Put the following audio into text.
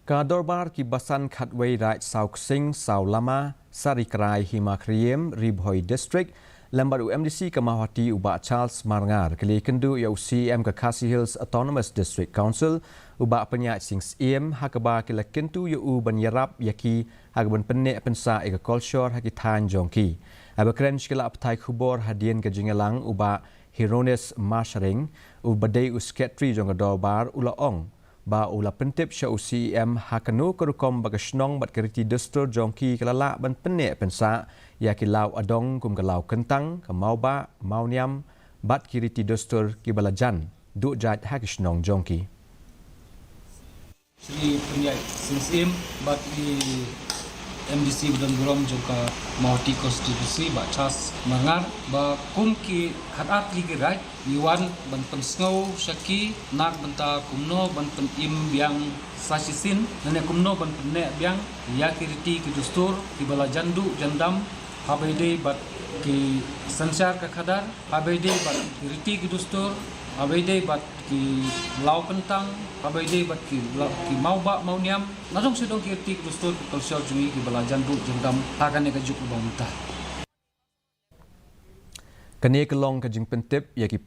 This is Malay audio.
Dorbar ki Basan Khatwei Raj Sauk Sing Sau Lama Sarikrai Himakriem Ribhoi District lambat UMDC Kamahwati Ubak Charles Marngar Iakynduh ya UCM KHASI Hills Autonomous District Council Ubak Penyak Sing Siem Hakaba Iakynduh ya Banyarap Yaki Hagaban Penek Pensa Ega Kolshor Hakitan Jongki Abakren Shkila Aptai Kubor Hadian ke Jingelang Ubak Hironis Marsharing Ubadai Usketri Jongga Dorbar Ulaong ba ula pentip sya UCM hakanu kerukom bagasnong bat keriti destro jongki kelala ban penek pensa ya kilau adong kum kelau kentang kemau ba mau niam bat kiriti destro kibalajan duk jat hakisnong jongki Sri Penyai Singsim bat di MDC dan Guram juga mauti konstitusi ba Charles Marngar ba kum ki khadat li gerai Iwan ban pensngau syaki nak benta kumno ban penim biang sasisin nene kumno ban penne biang ya kiriti ki dustur ki balajandu jandam habede bat ki sansar ka khadar habede bat kiriti ki dustur habede bat ki lau kentang habede bat ki mau ba mau niam nadong sedong kiriti ki dustur ki Kolshor jumi ki balajandu jandam hakane ka juk bangta kene kelong ke Jingpynneh yaki